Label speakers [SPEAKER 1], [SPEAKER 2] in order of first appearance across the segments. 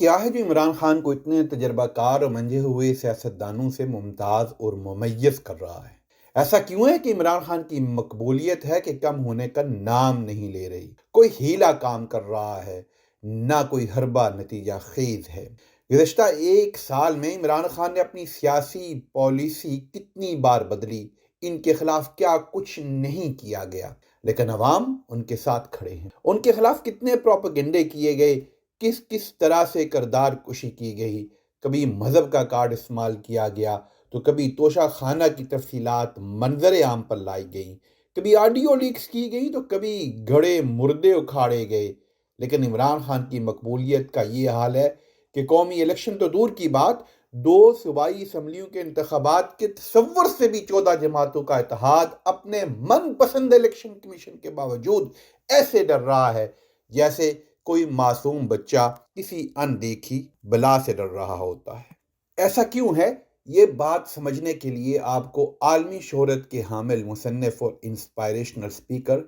[SPEAKER 1] کیا ہے جو عمران خان کو اتنے تجربہ کار اور منجھے ہوئے سیاستدانوں سے ممتاز اور ممیز کر رہا ہے؟ ایسا کیوں ہے کہ عمران خان کی مقبولیت ہے کہ کم ہونے کا نام نہیں لے رہی؟ کوئی ہیلا کام کر رہا ہے، نہ کوئی حربہ نتیجہ خیز ہے۔ گزشتہ ایک سال میں عمران خان نے اپنی سیاسی پالیسی کتنی بار بدلی، ان کے خلاف کیا کچھ نہیں کیا گیا، لیکن عوام ان کے ساتھ کھڑے ہیں۔ ان کے خلاف کتنے پروپیگنڈے کیے گئے، کس کس طرح سے کردار کشی کی گئی، کبھی مذہب کا کارڈ استعمال کیا گیا تو کبھی توشہ خانہ کی تفصیلات منظر عام پر لائی گئیں، کبھی آڈیو لیکس کی گئیں تو کبھی گھڑے مردے اکھاڑے گئے۔ لیکن عمران خان کی مقبولیت کا یہ حال ہے کہ قومی الیکشن تو دور کی بات، دو صوبائی اسمبلیوں کے انتخابات کے تصور سے بھی 14 جماعتوں کا اتحاد اپنے من پسند الیکشن کمیشن کے باوجود ایسے ڈر رہا ہے جیسے کوئی معصوم بچہ کسی اندیکھی بلا سے ڈر رہا ہوتا ہے۔ ایسا کیوں ہے؟ یہ بات سمجھنے کے لیے آپ کو عالمی شہرت کے حامل مصنف اور انسپائریشنل اسپیکر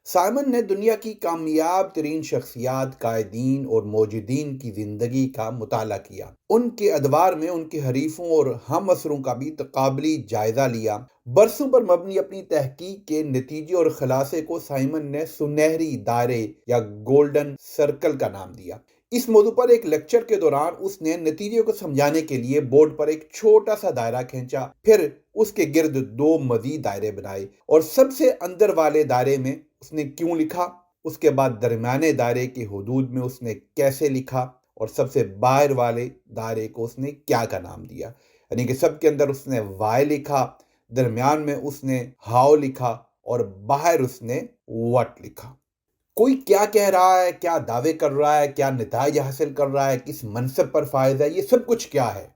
[SPEAKER 1] سائمن نے دنیا کی کامیاب ترین شخصیات، قائدین اور موجودین کی زندگی کا مطالعہ کیا، ان کے ادوار میں ان کے حریفوں اور ہم عصروں کا بھی تقابلی جائزہ لیا۔ برسوں پر مبنی اپنی تحقیق کے نتیجے اور خلاصے کو سائمن نے سنہری دائرے یا گولڈن سرکل کا نام دیا۔ اس موضوع پر ایک لیکچر کے دوران اس نے نتیجے کو سمجھانے کے لیے بورڈ پر ایک چھوٹا سا دائرہ کھینچا، پھر اس کے گرد دو مزید دائرے بنائے، اور سب سے اندر والے دائرے میں اس نے کیوں لکھا، اس کے بعد درمیانے دائرے کے حدود میں اس نے کیسے لکھا، اور سب سے باہر والے دائرے کو اس نے کیا کا نام دیا۔ یعنی کہ سب کے اندر اس نے وائی لکھا، درمیان میں اس نے ہاؤ لکھا، اور باہر اس نے وٹ لکھا۔ کوئی کیا کہہ رہا ہے، کیا دعوے کر رہا ہے، کیا نتائج حاصل کر رہا ہے، کس منصب پر فائز ہے، یہ سب کچھ کیا ہے؟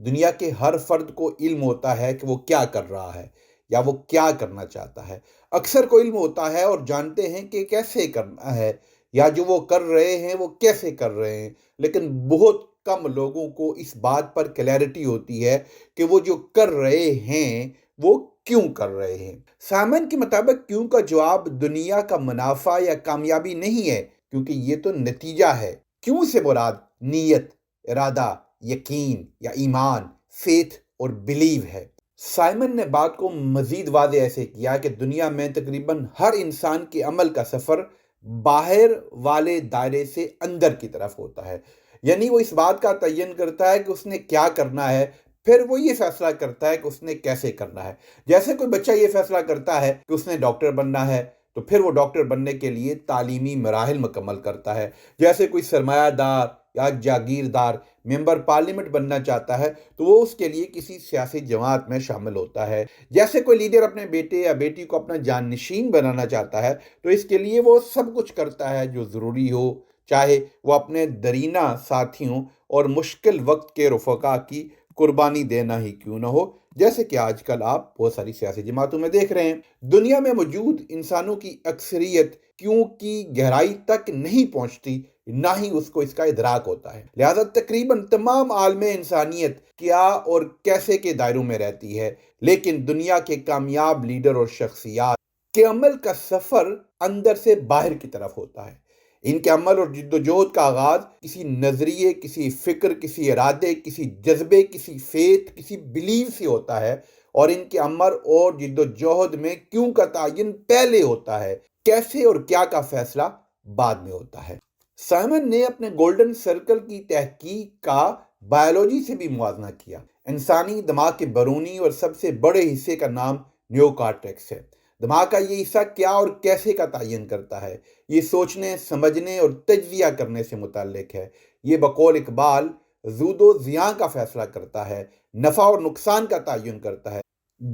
[SPEAKER 1] دنیا کے ہر فرد کو علم ہوتا ہے کہ وہ کیا کر رہا ہے یا وہ کیا کرنا چاہتا ہے۔ اکثر کو علم ہوتا ہے اور جانتے ہیں کہ کیسے کرنا ہے، یا جو وہ کر رہے ہیں وہ کیسے کر رہے ہیں، لیکن بہت کم لوگوں کو اس بات پر کلیئرٹی ہوتی ہے کہ وہ جو کر رہے ہیں وہ کیوں کر رہے ہیں۔ سائمن کے مطابق کیوں کا جواب دنیا کا منافع یا کامیابی نہیں ہے، کیونکہ یہ تو نتیجہ ہے۔ کیوں سے مراد نیت، ارادہ، یقین یا ایمان، فیتھ اور بلیو ہے۔ سائمن نے بات کو مزید واضح ایسے کیا کہ دنیا میں تقریباً ہر انسان کے عمل کا سفر باہر والے دائرے سے اندر کی طرف ہوتا ہے، یعنی وہ اس بات کا تعین کرتا ہے کہ اس نے کیا کرنا ہے، پھر وہ یہ فیصلہ کرتا ہے کہ اس نے کیسے کرنا ہے۔ جیسے کوئی بچہ یہ فیصلہ کرتا ہے کہ اس نے ڈاکٹر بننا ہے تو پھر وہ ڈاکٹر بننے کے لیے تعلیمی مراحل مکمل کرتا ہے۔ جیسے کوئی سرمایہ دار یا جاگیردار ممبر پارلیمنٹ بننا چاہتا ہے تو وہ اس کے لیے کسی سیاسی جماعت میں شامل ہوتا ہے۔ جیسے کوئی لیڈر اپنے بیٹے یا بیٹی کو اپنا جانشین بنانا چاہتا ہے تو اس کے لیے وہ سب کچھ کرتا ہے جو ضروری ہو، چاہے وہ اپنے درینہ ساتھیوں اور مشکل وقت کے رفقا کی قربانی دینا ہی کیوں نہ ہو، جیسے کہ آج کل آپ بہت ساری سیاسی جماعتوں میں دیکھ رہے ہیں۔ دنیا میں موجود انسانوں کی اکثریت کیوں کی گہرائی تک نہیں پہنچتی، نہ ہی اس کو اس کا ادراک ہوتا ہے۔ لہذا تقریباً تمام عالم انسانیت کیا اور کیسے کے دائروں میں رہتی ہے، لیکن دنیا کے کامیاب لیڈر اور شخصیات کے عمل کا سفر اندر سے باہر کی طرف ہوتا ہے۔ ان کے عمل اور جد و جہد کا آغاز کسی نظریے، کسی فکر، کسی ارادے، کسی جذبے، کسی فیتھ، کسی بلیو سے ہوتا ہے، اور ان کے عمل اور جد و جہد میں کیوں کا تعین پہلے ہوتا ہے، کیسے اور کیا کا فیصلہ بعد میں ہوتا ہے۔ سائمن نے اپنے گولڈن سرکل کی تحقیق کا بائیولوجی سے بھی موازنہ کیا۔ انسانی دماغ کے بیرونی اور سب سے بڑے حصے کا نام نیو کارٹیکس ہے۔ دماغ کا یہ حصہ کیا اور کیسے کا تعین کرتا ہے، یہ سوچنے، سمجھنے اور تجزیہ کرنے سے متعلق ہے۔ یہ بقول اقبال زود و زیاں کا فیصلہ کرتا ہے، نفع اور نقصان کا تعین کرتا ہے،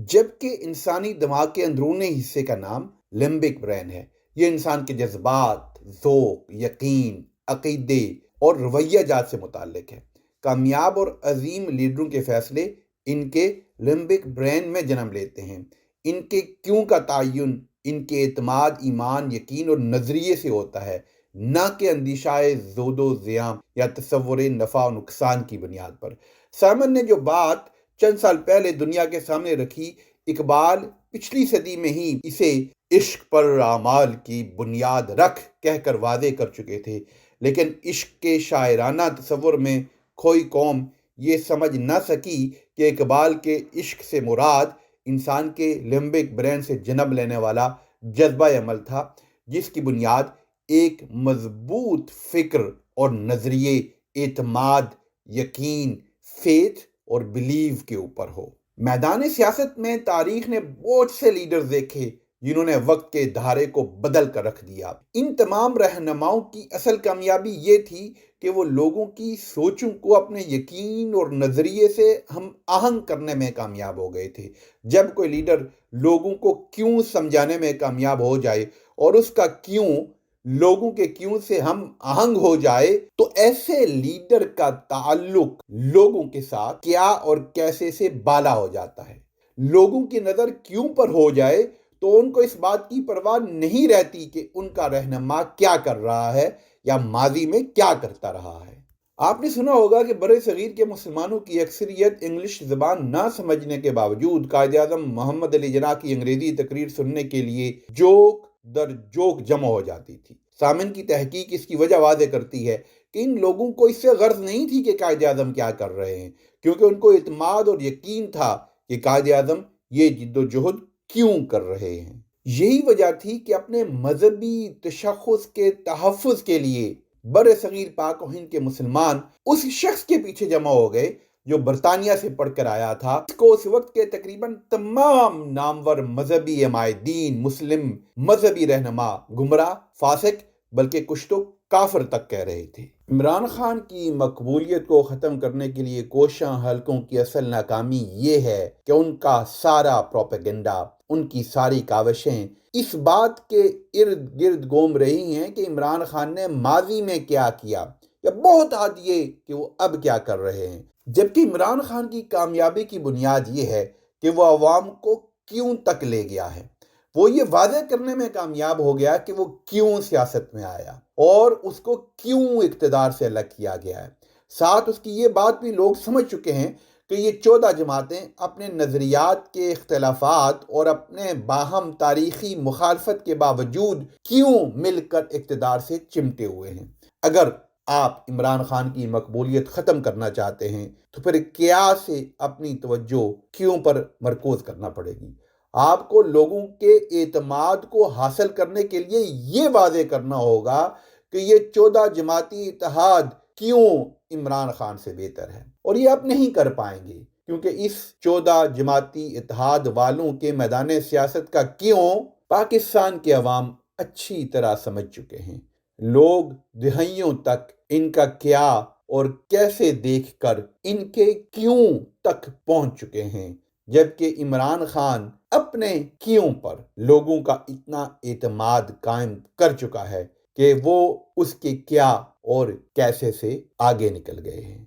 [SPEAKER 1] جبکہ انسانی دماغ کے اندرونی حصے کا نام لمبک برین ہے۔ یہ انسان کے جذبات، ذوق، یقین، عقیدے اور رویہ جات سے متعلق ہے۔ کامیاب اور عظیم لیڈروں کے فیصلے ان کے لمبک برین میں جنم لیتے ہیں۔ ان کے کیوں کا تعین ان کے اعتماد، ایمان، یقین اور نظریے سے ہوتا ہے، نہ کہ اندیشہ زود و زیاں یا تصور نفع و نقصان کی بنیاد پر۔ سائمن نے جو بات چند سال پہلے دنیا کے سامنے رکھی، اقبال پچھلی صدی میں ہی اسے عشق پر اعمال کی بنیاد رکھ کہہ کر واضح کر چکے تھے۔ لیکن عشق کے شاعرانہ تصور میں کھوئی قوم یہ سمجھ نہ سکی کہ اقبال کے عشق سے مراد انسان کے لمبک برین سے جنم لینے والا جذبہ عمل تھا، جس کی بنیاد ایک مضبوط فکر اور نظریے، اعتماد، یقین، فیتھ اور بلیو کے اوپر ہو۔ میدان سیاست میں تاریخ نے بہت سے لیڈرز دیکھے جنہوں نے وقت کے دھارے کو بدل کر رکھ دیا۔ ان تمام رہنماؤں کی اصل کامیابی یہ تھی کہ وہ لوگوں کی سوچوں کو اپنے یقین اور نظریے سے ہم آہنگ کرنے میں کامیاب ہو گئے تھے۔ جب کوئی لیڈر لوگوں کو کیوں سمجھانے میں کامیاب ہو جائے اور اس کا کیوں لوگوں کے کیوں سے ہم آہنگ ہو جائے، تو ایسے لیڈر کا تعلق لوگوں کے ساتھ کیا اور کیسے سے بالا ہو جاتا ہے۔ لوگوں کی نظر کیوں پر ہو جائے تو ان کو اس بات کی پرواہ نہیں رہتی کہ ان کا رہنما کیا کر رہا ہے یا ماضی میں کیا کرتا رہا ہے۔ آپ نے سنا ہوگا کہ برِ صغیر کے مسلمانوں کی اکثریت انگلش زبان نہ سمجھنے کے باوجود قائد اعظم محمد علی جناح کی انگریزی تقریر سننے کے لیے جوک در جوک جمع ہو جاتی تھی۔ سامن کی تحقیق اس کی وجہ واضح کرتی ہے کہ ان لوگوں کو اس سے غرض نہیں تھی کہ قائد اعظم کیا کر رہے ہیں، کیونکہ ان کو اعتماد اور یقین تھا کہ قائد اعظم یہ جد و جہد کیوں کر رہے ہیں۔ یہی وجہ تھی کہ اپنے مذہبی تشخص کے تحفظ کے لیے برِ صغیر پاک و ہند کے مسلمان اس شخص کے پیچھے جمع ہو گئے جو برطانیہ سے پڑھ کر آیا تھا، اس کو اس وقت کے تقریباً تمام نامور مذہبی عمائدین، مسلم مذہبی رہنما گمراہ، فاسق، بلکہ کچھ تو کافر تک کہہ رہے تھے۔ عمران خان کی مقبولیت کو ختم کرنے کے لیے کوشاں حلقوں کی اصل ناکامی یہ ہے کہ ان کا سارا پروپیگنڈا، ان کی ساری کاوشیں اس بات کے ارد گرد گھوم رہی ہیں کہ عمران خان نے ماضی میں کیا کیا، یا بہت حد یہ کہ وہ اب کیا کر رہے ہیں۔ جبکہ عمران خان کی کامیابی کی بنیاد یہ ہے کہ وہ عوام کو کیوں تک لے گیا ہے۔ وہ یہ واضح کرنے میں کامیاب ہو گیا کہ وہ کیوں سیاست میں آیا اور اس کو کیوں اقتدار سے الگ کیا گیا ہے۔ ساتھ اس کی یہ بات بھی لوگ سمجھ چکے ہیں کہ یہ 14 جماعتیں اپنے نظریات کے اختلافات اور اپنے باہم تاریخی مخالفت کے باوجود کیوں مل کر اقتدار سے چمٹے ہوئے ہیں۔ اگر آپ عمران خان کی مقبولیت ختم کرنا چاہتے ہیں تو پھر کیا سے اپنی توجہ کیوں پر مرکوز کرنا پڑے گی۔ آپ کو لوگوں کے اعتماد کو حاصل کرنے کے لیے یہ واضح کرنا ہوگا کہ یہ 14 جماعتی اتحاد کیوں عمران خان سے بہتر ہے، اور یہ آپ نہیں کر پائیں گے کیونکہ اس 14 جماعتی اتحاد والوں کے میدان سیاست کا کیوں پاکستان کے عوام اچھی طرح سمجھ چکے ہیں۔ لوگ دہائیوں تک ان کا کیا اور کیسے دیکھ کر ان کے کیوں تک پہنچ چکے ہیں، جبکہ عمران خان اپنے کیوں پر لوگوں کا اتنا اعتماد قائم کر چکا ہے کہ وہ اس کے کیا اور کیسے سے آگے نکل گئے ہیں۔